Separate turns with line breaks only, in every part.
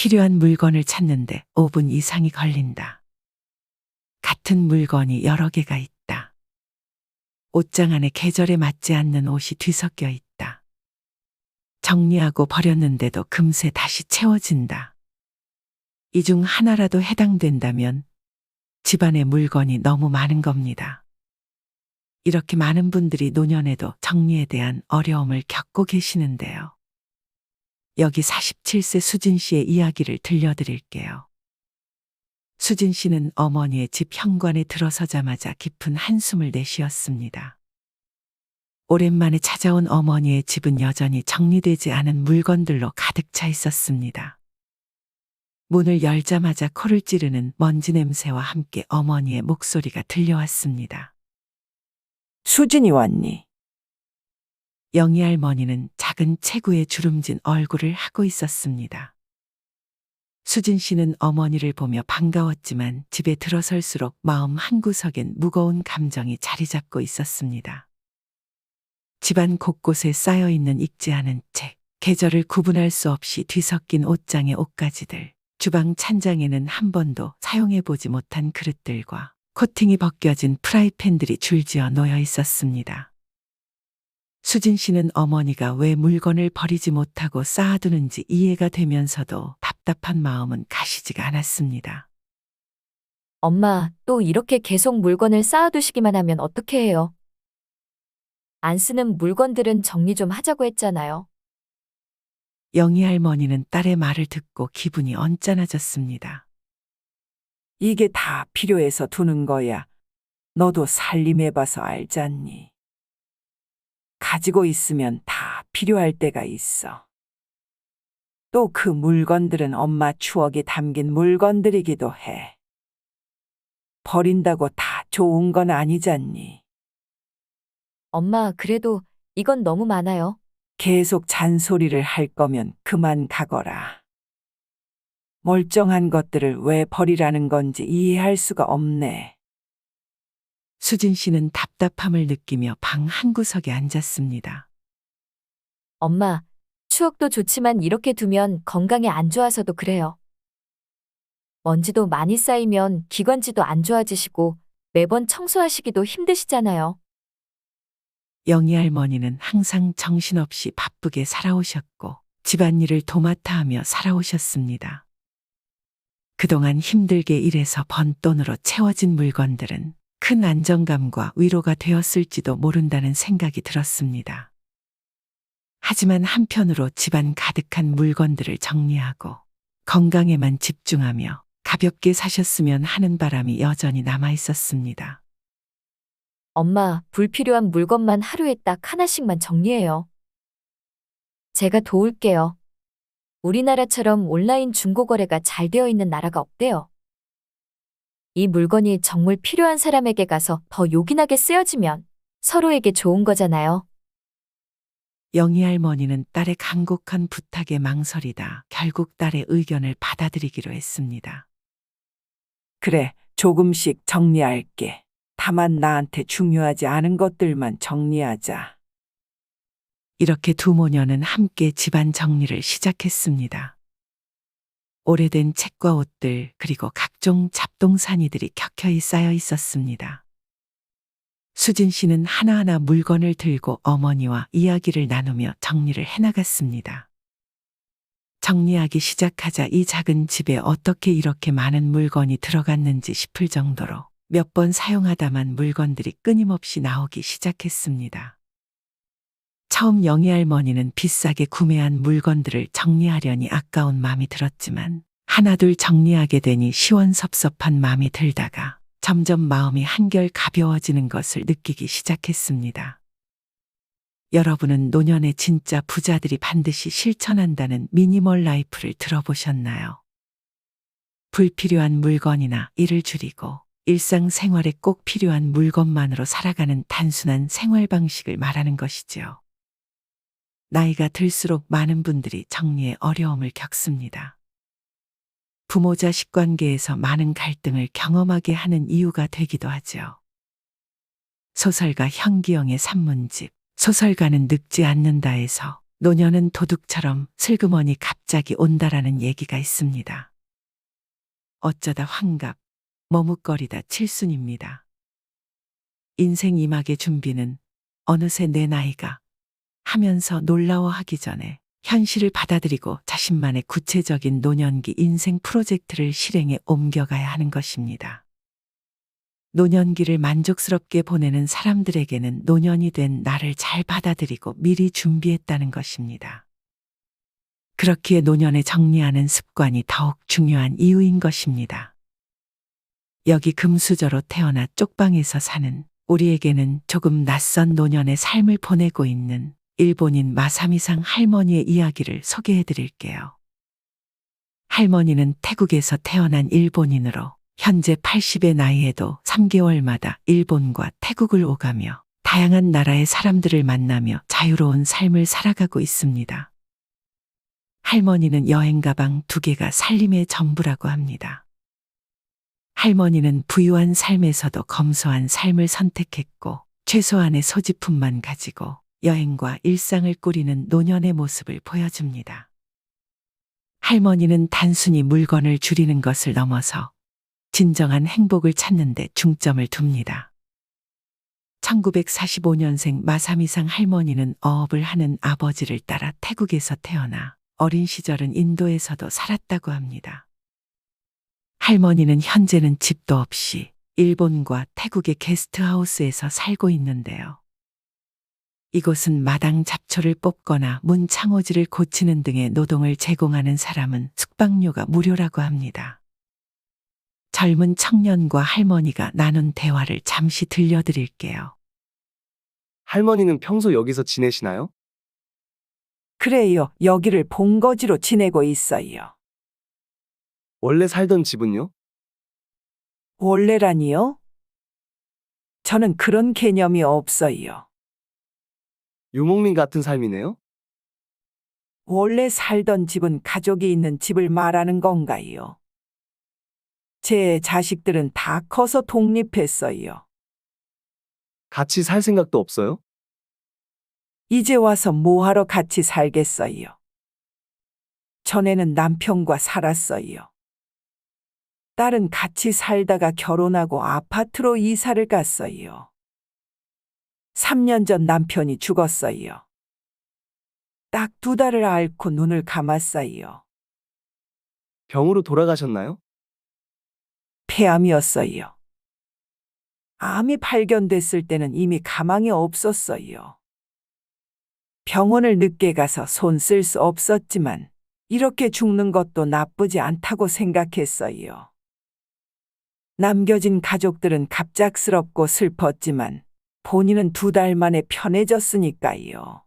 필요한 물건을 찾는데 5분 이상이 걸린다. 같은 물건이 여러 개가 있다. 옷장 안에 계절에 맞지 않는 옷이 뒤섞여 있다. 정리하고 버렸는데도 금세 다시 채워진다. 이 중 하나라도 해당된다면 집안에 물건이 너무 많은 겁니다. 이렇게 많은 분들이 노년에도 정리에 대한 어려움을 겪고 계시는데요. 여기 47세 수진 씨의 이야기를 들려드릴게요. 수진 씨는 어머니의 집 현관에 들어서자마자 깊은 한숨을 내쉬었습니다. 오랜만에 찾아온 어머니의 집은 여전히 정리되지 않은 물건들로 가득 차 있었습니다. 문을 열자마자 코를 찌르는 먼지 냄새와 함께 어머니의 목소리가 들려왔습니다.
수진이 왔니?
영희 할머니는 작은 체구에 주름진 얼굴을 하고 있었습니다. 수진 씨는 어머니를 보며 반가웠지만 집에 들어설수록 마음 한구석엔 무거운 감정이 자리 잡고 있었습니다. 집안 곳곳에 쌓여있는 읽지 않은 책, 계절을 구분할 수 없이 뒤섞인 옷장의 옷가지들, 주방 찬장에는 한 번도 사용해보지 못한 그릇들과 코팅이 벗겨진 프라이팬들이 줄지어 놓여 있었습니다. 수진 씨는 어머니가 왜 물건을 버리지 못하고 쌓아두는지 이해가 되면서도 답답한 마음은 가시지가 않았습니다.
엄마, 또 이렇게 계속 물건을 쌓아두시기만 하면 어떻게 해요? 안 쓰는 물건들은 정리 좀 하자고 했잖아요.
영희 할머니는 딸의 말을 듣고 기분이 언짢아졌습니다.
이게 다 필요해서 두는 거야. 너도 살림해봐서 알잖니. 가지고 있으면 다 필요할 때가 있어. 또 그 물건들은 엄마 추억이 담긴 물건들이기도 해. 버린다고 다 좋은 건 아니잖니.
엄마, 그래도 이건 너무 많아요.
계속 잔소리를 할 거면 그만 가거라. 멀쩡한 것들을 왜 버리라는 건지 이해할 수가 없네.
수진 씨는 답답함을 느끼며 방 한구석에 앉았습니다.
엄마, 추억도 좋지만 이렇게 두면 건강에 안 좋아서도 그래요. 먼지도 많이 쌓이면 기관지도 안 좋아지시고 매번 청소하시기도 힘드시잖아요.
영희 할머니는 항상 정신없이 바쁘게 살아오셨고 집안일을 도맡아 하며 살아오셨습니다. 그동안 힘들게 일해서 번 돈으로 채워진 물건들은 큰 안정감과 위로가 되었을지도 모른다는 생각이 들었습니다. 하지만 한편으로 집안 가득한 물건들을 정리하고 건강에만 집중하며 가볍게 사셨으면 하는 바람이 여전히 남아 있었습니다.
엄마, 불필요한 물건만 하루에 딱 하나씩만 정리해요. 제가 도울게요. 우리나라처럼 온라인 중고거래가 잘 되어 있는 나라가 없대요. 이 물건이 정말 필요한 사람에게 가서 더 요긴하게 쓰여지면 서로에게 좋은 거잖아요.
영희 할머니는 딸의 간곡한 부탁에 망설이다 결국 딸의 의견을 받아들이기로 했습니다.
그래, 조금씩 정리할게. 다만 나한테 중요하지 않은 것들만 정리하자.
이렇게 두 모녀는 함께 집안 정리를 시작했습니다. 오래된 책과 옷들 그리고 각종 잡동사니들이 켜켜이 쌓여 있었습니다. 수진 씨는 하나하나 물건을 들고 어머니와 이야기를 나누며 정리를 해나갔습니다. 정리하기 시작하자 이 작은 집에 어떻게 이렇게 많은 물건이 들어갔는지 싶을 정도로 몇 번 사용하다만 물건들이 끊임없이 나오기 시작했습니다. 처음 영희 할머니는 비싸게 구매한 물건들을 정리하려니 아까운 마음이 들었지만 하나둘 정리하게 되니 시원섭섭한 마음이 들다가 점점 마음이 한결 가벼워지는 것을 느끼기 시작했습니다. 여러분은 노년에 진짜 부자들이 반드시 실천한다는 미니멀 라이프를 들어보셨나요? 불필요한 물건이나 일을 줄이고 일상생활에 꼭 필요한 물건만으로 살아가는 단순한 생활 방식을 말하는 것이지요. 나이가 들수록 많은 분들이 정리에 어려움을 겪습니다. 부모 자식 관계에서 많은 갈등을 경험하게 하는 이유가 되기도 하죠. 소설가 현기영의 산문집 소설가는 늙지 않는다에서 노년은 도둑처럼 슬그머니 갑자기 온다라는 얘기가 있습니다. 어쩌다 환갑, 머뭇거리다 칠순입니다. 인생 이막의 준비는 어느새 내 나이가 하면서 놀라워하기 전에 현실을 받아들이고 자신만의 구체적인 노년기 인생 프로젝트를 실행에 옮겨가야 하는 것입니다. 노년기를 만족스럽게 보내는 사람들에게는 노년이 된 나를 잘 받아들이고 미리 준비했다는 것입니다. 그렇기에 노년에 정리하는 습관이 더욱 중요한 이유인 것입니다. 여기 금수저로 태어나 쪽방에서 사는 우리에게는 조금 낯선 노년의 삶을 보내고 있는 일본인 마사미상 할머니의 이야기를 소개해 드릴게요. 할머니는 태국에서 태어난 일본인으로 현재 80의 나이에도 3개월마다 일본과 태국을 오가며 다양한 나라의 사람들을 만나며 자유로운 삶을 살아가고 있습니다. 할머니는 여행 가방 2개가 살림의 전부라고 합니다. 할머니는 부유한 삶에서도 검소한 삶을 선택했고 최소한의 소지품만 가지고 여행과 일상을 꾸리는 노년의 모습을 보여줍니다. 할머니는 단순히 물건을 줄이는 것을 넘어서 진정한 행복을 찾는 데 중점을 둡니다. 1945년생 마사미상 할머니는 어업을 하는 아버지를 따라 태국에서 태어나 어린 시절은 인도에서도 살았다고 합니다. 할머니는 현재는 집도 없이 일본과 태국의 게스트하우스에서 살고 있는데요. 이곳은 마당 잡초를 뽑거나 문 창호지를 고치는 등의 노동을 제공하는 사람은 숙박료가 무료라고 합니다. 젊은 청년과 할머니가 나눈 대화를 잠시 들려드릴게요.
할머니는 평소 여기서 지내시나요?
그래요. 여기를 본거지로 지내고 있어요.
원래 살던 집은요?
원래라니요? 저는 그런 개념이 없어요.
유목민 같은 삶이네요?
원래 살던 집은 가족이 있는 집을 말하는 건가요? 제 자식들은 다 커서 독립했어요.
같이 살 생각도 없어요?
이제 와서 뭐하러 같이 살겠어요? 전에는 남편과 살았어요. 딸은 같이 살다가 결혼하고 아파트로 이사를 갔어요. 3년 전 남편이 죽었어요. 딱 2달을 앓고 눈을 감았어요.
병으로 돌아가셨나요?
폐암이었어요. 암이 발견됐을 때는 이미 가망이 없었어요. 병원을 늦게 가서 손 쓸 수 없었지만 이렇게 죽는 것도 나쁘지 않다고 생각했어요. 남겨진 가족들은 갑작스럽고 슬펐지만 본인은 2달 만에 편해졌으니까요.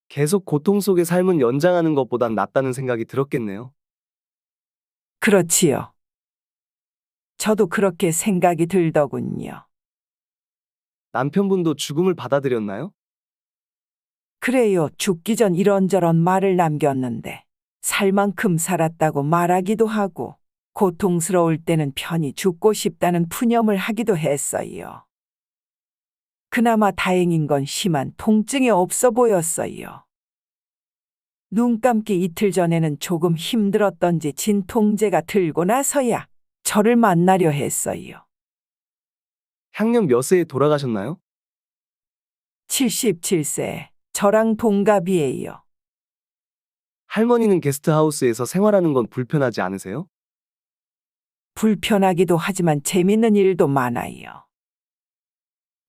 계속 고통 속의 삶은 연장하는 것보단 낫다는 생각이 들었겠네요.
그렇지요. 저도 그렇게 생각이 들더군요.
남편분도 죽음을 받아들였나요?
그래요. 죽기 전 이런저런 말을 남겼는데 살 만큼 살았다고 말하기도 하고 고통스러울 때는 편히 죽고 싶다는 푸념을 하기도 했어요. 그나마 다행인 건 심한 통증이 없어 보였어요. 눈 감기 이틀 전에는 조금 힘들었던지 진통제가 들고 나서야 저를 만나려 했어요.
향년 몇 세에 돌아가셨나요?
77세, 저랑 동갑이에요.
할머니는 게스트하우스에서 생활하는 건 불편하지 않으세요?
불편하기도 하지만 재밌는 일도 많아요.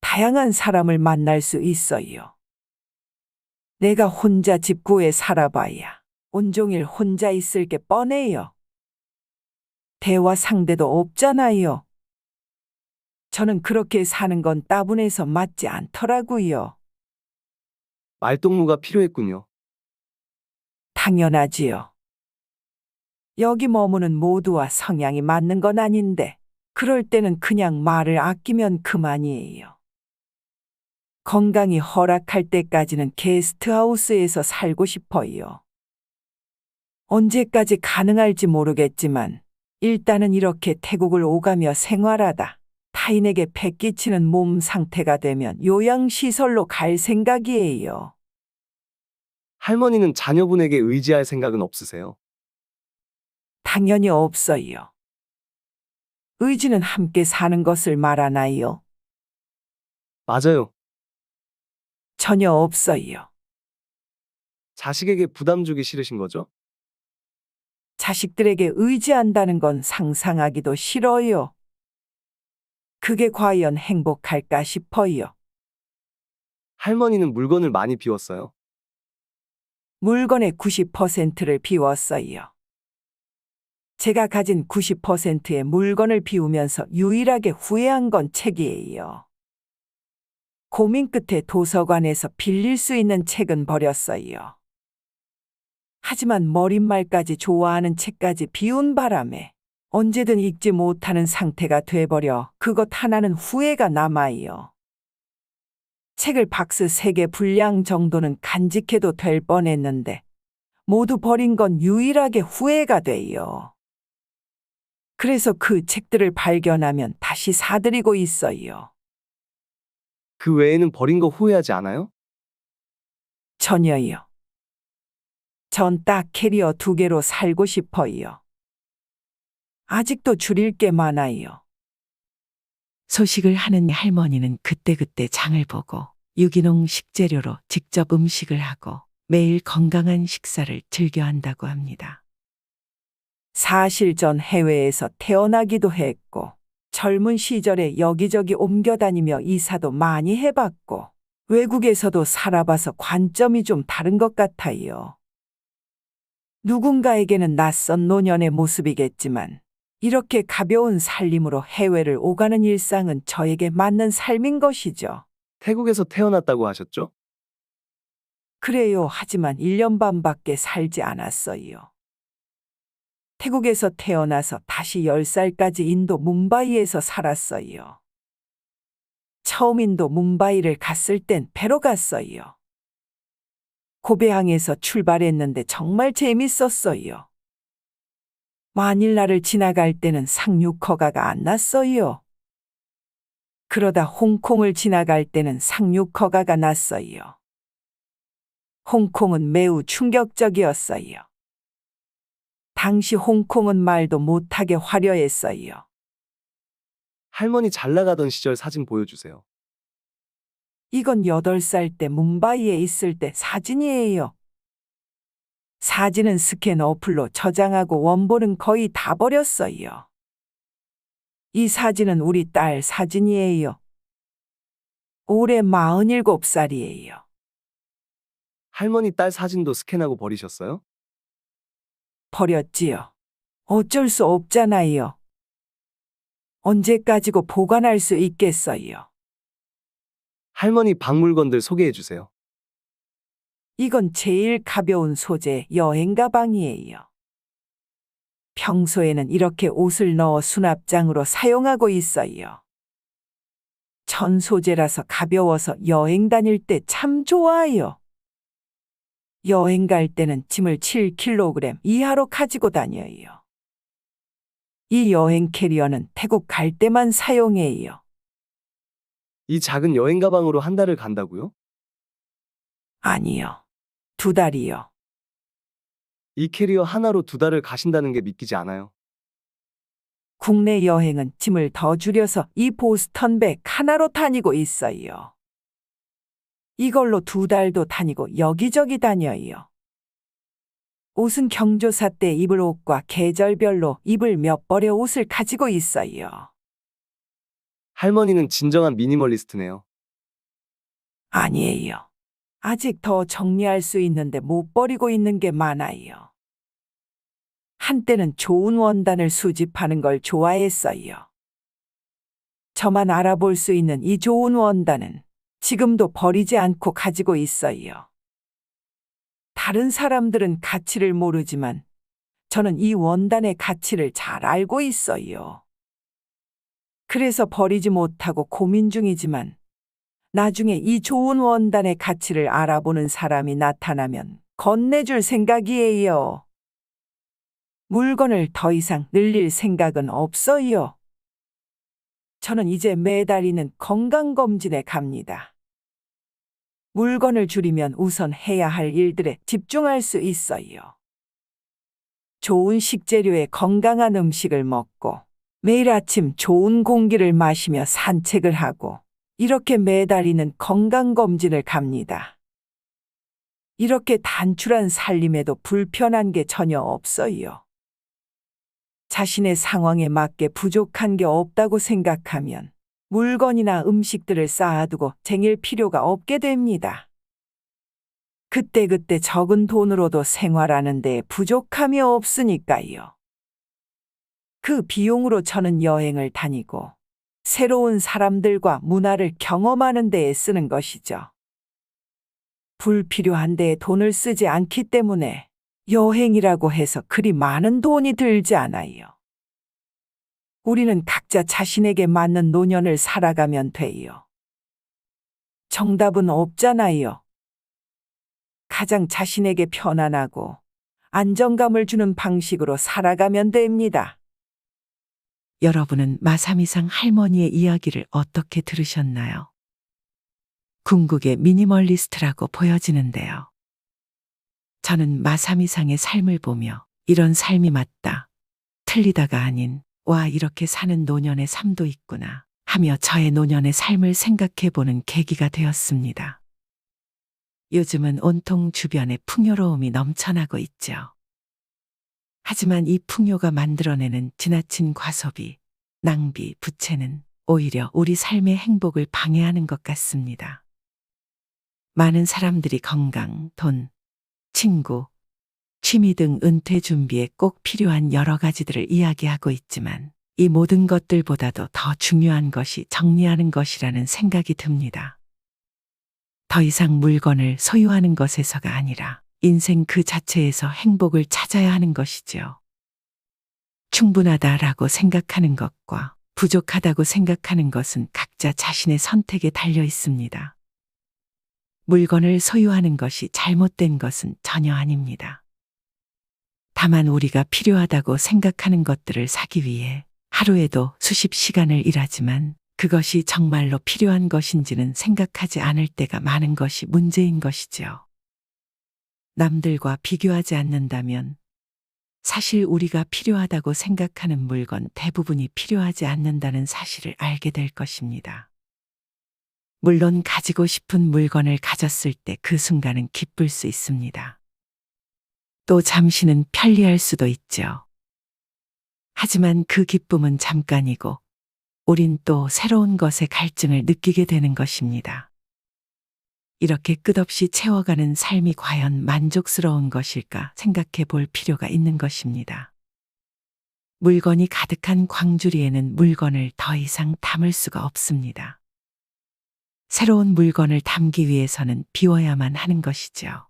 다양한 사람을 만날 수 있어요. 내가 혼자 집 구해 살아봐야 온종일 혼자 있을 게 뻔해요. 대화 상대도 없잖아요. 저는 그렇게 사는 건 따분해서 맞지 않더라고요.
말동무가 필요했군요.
당연하지요. 여기 머무는 모두와 성향이 맞는 건 아닌데 그럴 때는 그냥 말을 아끼면 그만이에요. 건강이 허락할 때까지는 게스트하우스에서 살고 싶어요. 언제까지 가능할지 모르겠지만 일단은 이렇게 태국을 오가며 생활하다 타인에게 패끼치는 몸 상태가 되면 요양시설로 갈 생각이에요.
할머니는 자녀분에게 의지할 생각은 없으세요?
당연히 없어요. 의지는 함께 사는 것을 말하나요?
맞아요.
전혀 없어요.
자식에게 부담 주기 싫으신 거죠?
자식들에게 의지한다는 건 상상하기도 싫어요. 그게 과연 행복할까 싶어요.
할머니는 물건을 많이 비웠어요.
물건의 90%를 비웠어요. 제가 가진 90%의 물건을 비우면서 유일하게 후회한 건 책이에요. 고민 끝에 도서관에서 빌릴 수 있는 책은 버렸어요. 하지만 머릿말까지 좋아하는 책까지 비운 바람에 언제든 읽지 못하는 상태가 돼버려 그것 하나는 후회가 남아요. 책을 박스 3개 분량 정도는 간직해도 될 뻔했는데 모두 버린 건 유일하게 후회가 돼요. 그래서 그 책들을 발견하면 다시 사들이고 있어요.
그 외에는 버린 거 후회하지 않아요?
전혀요. 전 딱 캐리어 2개로 살고 싶어요. 아직도 줄일 게 많아요.
소식을 하는 할머니는 그때그때 장을 보고 유기농 식재료로 직접 음식을 하고 매일 건강한 식사를 즐겨 한다고 합니다.
사실 전 해외에서 태어나기도 했고 젊은 시절에 여기저기 옮겨 다니며 이사도 많이 해봤고 외국에서도 살아봐서 관점이 좀 다른 것 같아요. 누군가에게는 낯선 노년의 모습이겠지만 이렇게 가벼운 살림으로 해외를 오가는 일상은 저에게 맞는 삶인 것이죠.
태국에서 태어났다고 하셨죠?
그래요. 하지만 1년 반밖에 살지 않았어요. 태국에서 태어나서 다시 10살까지 인도 뭄바이에서 살았어요. 처음 인도 뭄바이를 갔을 땐 배로 갔어요. 고베항에서 출발했는데 정말 재밌었어요. 마닐라를 지나갈 때는 상륙허가가 안 났어요. 그러다 홍콩을 지나갈 때는 상륙허가가 났어요. 홍콩은 매우 충격적이었어요. 당시 홍콩은 말도 못하게 화려했어요.
할머니 잘 나가던 시절 사진 보여주세요.
이건 8살 때 뭄바이에 있을 때 사진이에요. 사진은 스캔 어플로 저장하고 원본은 거의 다 버렸어요. 이 사진은 우리 딸 사진이에요. 올해 47살이에요.
할머니 딸 사진도 스캔하고 버리셨어요?
버렸지요. 어쩔 수 없잖아요. 언제까지고 보관할 수 있겠어요.
할머니 박물관들 소개해 주세요.
이건 제일 가벼운 소재 여행 가방이에요. 평소에는 이렇게 옷을 넣어 수납장으로 사용하고 있어요. 천 소재라서 가벼워서 여행 다닐 때 참 좋아요. 여행 갈 때는 짐을 7kg 이하로 가지고 다녀요. 이 여행 캐리어는 태국 갈 때만 사용해요.
이 작은 여행 가방으로 한 달을 간다고요?
아니요. 2달이요.
이 캐리어 하나로 2달을 가신다는 게 믿기지 않아요.
국내 여행은 짐을 더 줄여서 이 보스턴 백 하나로 다니고 있어요. 이걸로 2달도 다니고 여기저기 다녀요. 옷은 경조사 때 입을 옷과 계절별로 입을 몇 벌의 옷을 가지고 있어요.
할머니는 진정한 미니멀리스트네요.
아니에요. 아직 더 정리할 수 있는데 못 버리고 있는 게 많아요. 한때는 좋은 원단을 수집하는 걸 좋아했어요. 저만 알아볼 수 있는 이 좋은 원단은 지금도 버리지 않고 가지고 있어요. 다른 사람들은 가치를 모르지만 저는 이 원단의 가치를 잘 알고 있어요. 그래서 버리지 못하고 고민 중이지만 나중에 이 좋은 원단의 가치를 알아보는 사람이 나타나면 건네줄 생각이에요. 물건을 더 이상 늘릴 생각은 없어요. 저는 이제 매달리는 건강검진에 갑니다. 물건을 줄이면 우선 해야 할 일들에 집중할 수 있어요. 좋은 식재료에 건강한 음식을 먹고 매일 아침 좋은 공기를 마시며 산책을 하고 이렇게 매달리는 건강검진을 갑니다. 이렇게 단출한 살림에도 불편한 게 전혀 없어요. 자신의 상황에 맞게 부족한 게 없다고 생각하면 물건이나 음식들을 쌓아두고 쟁일 필요가 없게 됩니다. 그때그때 적은 돈으로도 생활하는 데 부족함이 없으니까요. 그 비용으로 저는 여행을 다니고 새로운 사람들과 문화를 경험하는 데에 쓰는 것이죠. 불필요한 데에 돈을 쓰지 않기 때문에 여행이라고 해서 그리 많은 돈이 들지 않아요. 우리는 각자 자신에게 맞는 노년을 살아가면 돼요. 정답은 없잖아요. 가장 자신에게 편안하고 안정감을 주는 방식으로 살아가면 됩니다.
여러분은 마사미상 할머니의 이야기를 어떻게 들으셨나요? 궁극의 미니멀리스트라고 보여지는데요. 저는 마사미상의 삶을 보며 이런 삶이 맞다, 틀리다가 아닌 와 이렇게 사는 노년의 삶도 있구나 하며 저의 노년의 삶을 생각해 보는 계기가 되었습니다. 요즘은 온통 주변에 풍요로움이 넘쳐나고 있죠. 하지만 이 풍요가 만들어내는 지나친 과소비, 낭비, 부채는 오히려 우리 삶의 행복을 방해하는 것 같습니다. 많은 사람들이 건강, 돈, 친구, 취미 등 은퇴 준비에 꼭 필요한 여러 가지들을 이야기하고 있지만 이 모든 것들보다도 더 중요한 것이 정리하는 것이라는 생각이 듭니다. 더 이상 물건을 소유하는 것에서가 아니라 인생 그 자체에서 행복을 찾아야 하는 것이지요. 충분하다라고 생각하는 것과 부족하다고 생각하는 것은 각자 자신의 선택에 달려 있습니다. 물건을 소유하는 것이 잘못된 것은 전혀 아닙니다. 다만 우리가 필요하다고 생각하는 것들을 사기 위해 하루에도 수십 시간을 일하지만 그것이 정말로 필요한 것인지는 생각하지 않을 때가 많은 것이 문제인 것이지요. 남들과 비교하지 않는다면 사실 우리가 필요하다고 생각하는 물건 대부분이 필요하지 않는다는 사실을 알게 될 것입니다. 물론 가지고 싶은 물건을 가졌을 때 그 순간은 기쁠 수 있습니다. 또 잠시는 편리할 수도 있죠. 하지만 그 기쁨은 잠깐이고 우린 또 새로운 것에 갈증을 느끼게 되는 것입니다. 이렇게 끝없이 채워가는 삶이 과연 만족스러운 것일까 생각해 볼 필요가 있는 것입니다. 물건이 가득한 광주리에는 물건을 더 이상 담을 수가 없습니다. 새로운 물건을 담기 위해서는 비워야만 하는 것이죠.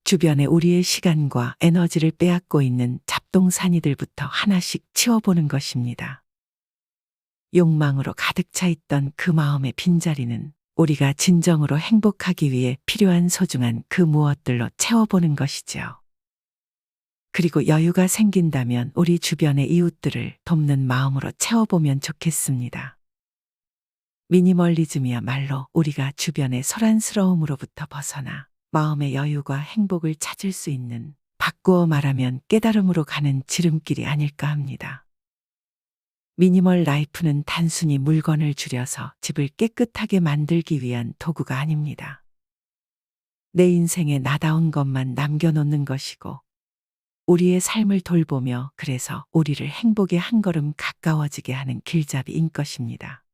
주변에 우리의 시간과 에너지를 빼앗고 있는 잡동사니들부터 하나씩 치워보는 것입니다. 욕망으로 가득 차 있던 그 마음의 빈자리는 우리가 진정으로 행복하기 위해 필요한 소중한 그 무엇들로 채워보는 것이죠. 그리고 여유가 생긴다면 우리 주변의 이웃들을 돕는 마음으로 채워보면 좋겠습니다. 미니멀리즘이야말로 우리가 주변의 소란스러움으로부터 벗어나 마음의 여유와 행복을 찾을 수 있는, 바꾸어 말하면 깨달음으로 가는 지름길이 아닐까 합니다. 미니멀 라이프는 단순히 물건을 줄여서 집을 깨끗하게 만들기 위한 도구가 아닙니다. 내 인생에 나다운 것만 남겨놓는 것이고 우리의 삶을 돌보며 그래서 우리를 행복에 한 걸음 가까워지게 하는 길잡이인 것입니다.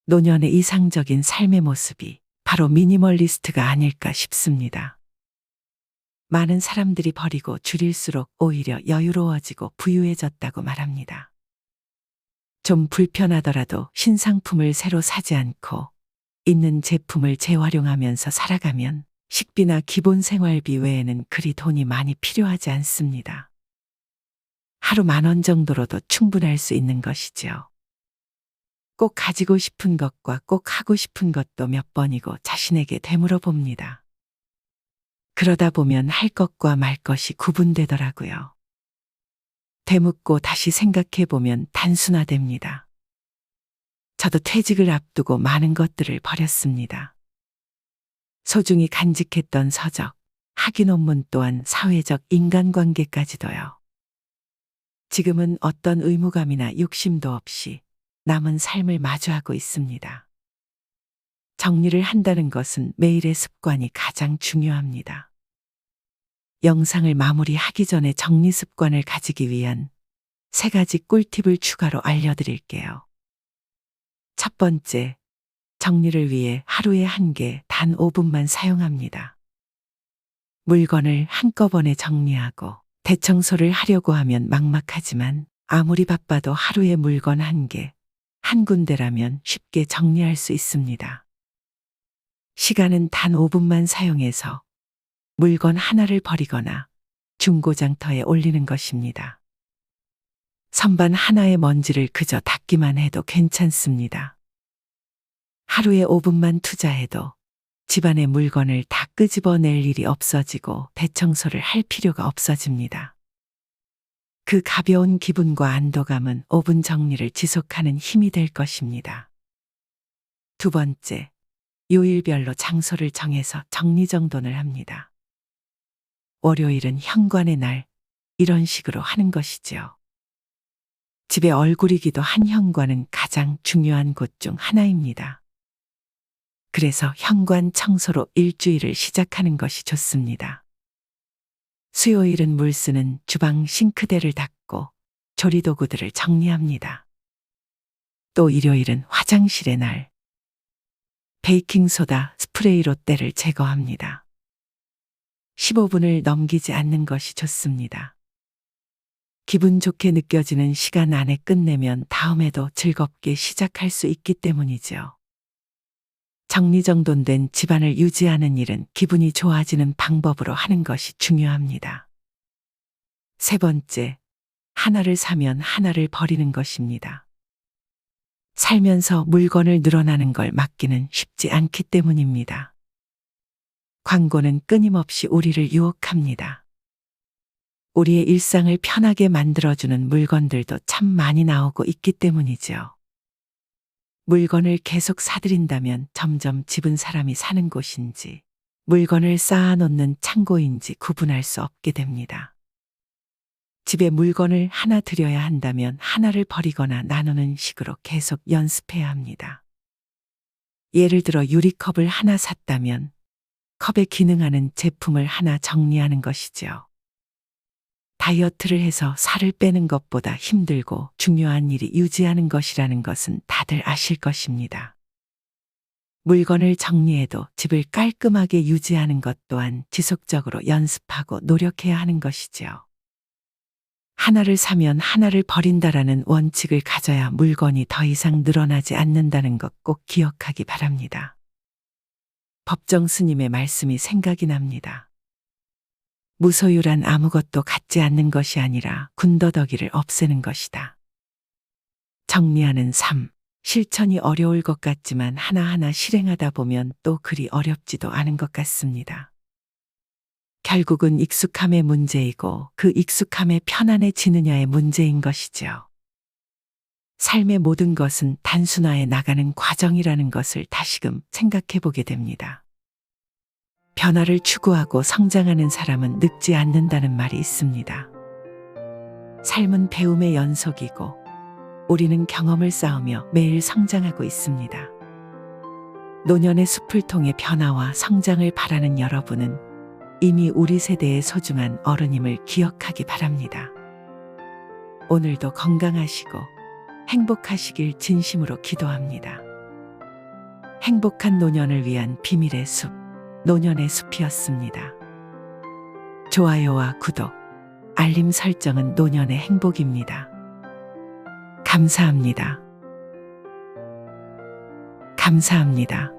노년의 이상적인 삶의 모습이 바로 미니멀리스트가 아닐까 싶습니다. 많은 사람들이 버리고 줄일수록 오히려 여유로워지고 부유해졌다고 말합니다. 좀 불편하더라도 신상품을 새로 사지 않고 있는 제품을 재활용하면서 살아가면 식비나 기본 생활비 외에는 그리 돈이 많이 필요하지 않습니다. 하루 10,000원 정도로도 충분할 수 있는 것이죠. 꼭 가지고 싶은 것과 꼭 하고 싶은 것도 몇 번이고 자신에게 되물어 봅니다. 그러다 보면 할 것과 말 것이 구분되더라고요. 되묻고 다시 생각해 보면 단순화됩니다. 저도 퇴직을 앞두고 많은 것들을 버렸습니다. 소중히 간직했던 서적, 학위 논문 또한 사회적 인간관계까지도요. 지금은 어떤 의무감이나 욕심도 없이 남은 삶을 마주하고 있습니다. 정리를 한다는 것은 매일의 습관이 가장 중요합니다. 영상을 마무리하기 전에 정리 습관을 가지기 위한 3가지 꿀팁을 추가로 알려드릴게요. 첫 번째, 정리를 위해 하루에 1개 단 5분만 사용합니다. 물건을 한꺼번에 정리하고 대청소를 하려고 하면 막막하지만 아무리 바빠도 하루에 물건 1개, 한 군데라면 쉽게 정리할 수 있습니다. 시간은 단 5분만 사용해서 물건 하나를 버리거나 중고장터에 올리는 것입니다. 선반 하나의 먼지를 그저 닦기만 해도 괜찮습니다. 하루에 5분만 투자해도 집안의 물건을 다 끄집어낼 일이 없어지고 대청소를 할 필요가 없어집니다. 그 가벼운 기분과 안도감은 5분 정리를 지속하는 힘이 될 것입니다. 두 번째, 요일별로 장소를 정해서 정리정돈을 합니다. 월요일은 현관의 날, 이런 식으로 하는 것이지요. 집의 얼굴이기도 한 현관은 가장 중요한 곳 중 하나입니다. 그래서 현관 청소로 일주일을 시작하는 것이 좋습니다. 수요일은 물 쓰는 주방 싱크대를 닦고 조리도구들을 정리합니다. 또 일요일은 화장실의 날, 베이킹소다 스프레이로 때를 제거합니다. 15분을 넘기지 않는 것이 좋습니다. 기분 좋게 느껴지는 시간 안에 끝내면 다음에도 즐겁게 시작할 수 있기 때문이죠. 정리정돈된 집안을 유지하는 일은 기분이 좋아지는 방법으로 하는 것이 중요합니다. 세 번째, 하나를 사면 하나를 버리는 것입니다. 살면서 물건을 늘어나는 걸 막기는 쉽지 않기 때문입니다. 광고는 끊임없이 우리를 유혹합니다. 우리의 일상을 편하게 만들어주는 물건들도 참 많이 나오고 있기 때문이죠. 물건을 계속 사들인다면 점점 집은 사람이 사는 곳인지 물건을 쌓아놓는 창고인지 구분할 수 없게 됩니다. 집에 물건을 하나 들여야 한다면 하나를 버리거나 나누는 식으로 계속 연습해야 합니다. 예를 들어 유리컵을 하나 샀다면 컵에 기능하는 제품을 하나 정리하는 것이지요. 다이어트를 해서 살을 빼는 것보다 힘들고 중요한 일이 유지하는 것이라는 것은 다들 아실 것입니다. 물건을 정리해도 집을 깔끔하게 유지하는 것 또한 지속적으로 연습하고 노력해야 하는 것이지요. 하나를 사면 하나를 버린다라는 원칙을 가져야 물건이 더 이상 늘어나지 않는다는 것 꼭 기억하기 바랍니다. 법정 스님의 말씀이 생각이 납니다. 무소유란 아무것도 갖지 않는 것이 아니라 군더더기를 없애는 것이다. 정리하는 삶, 실천이 어려울 것 같지만 하나하나 실행하다 보면 또 그리 어렵지도 않은 것 같습니다. 결국은 익숙함의 문제이고 그 익숙함에 편안해지느냐의 문제인 것이지요. 삶의 모든 것은 단순화해 나가는 과정이라는 것을 다시금 생각해 보게 됩니다. 변화를 추구하고 성장하는 사람은 늙지 않는다는 말이 있습니다. 삶은 배움의 연속이고 우리는 경험을 쌓으며 매일 성장하고 있습니다. 노년의 숲을 통해 변화와 성장을 바라는 여러분은 이미 우리 세대의 소중한 어른임을 기억하기 바랍니다. 오늘도 건강하시고 행복하시길 진심으로 기도합니다. 행복한 노년을 위한 비밀의 숲, 노년의 숲이었습니다. 좋아요와 구독, 알림 설정은 노년의 행복입니다. 감사합니다. 감사합니다.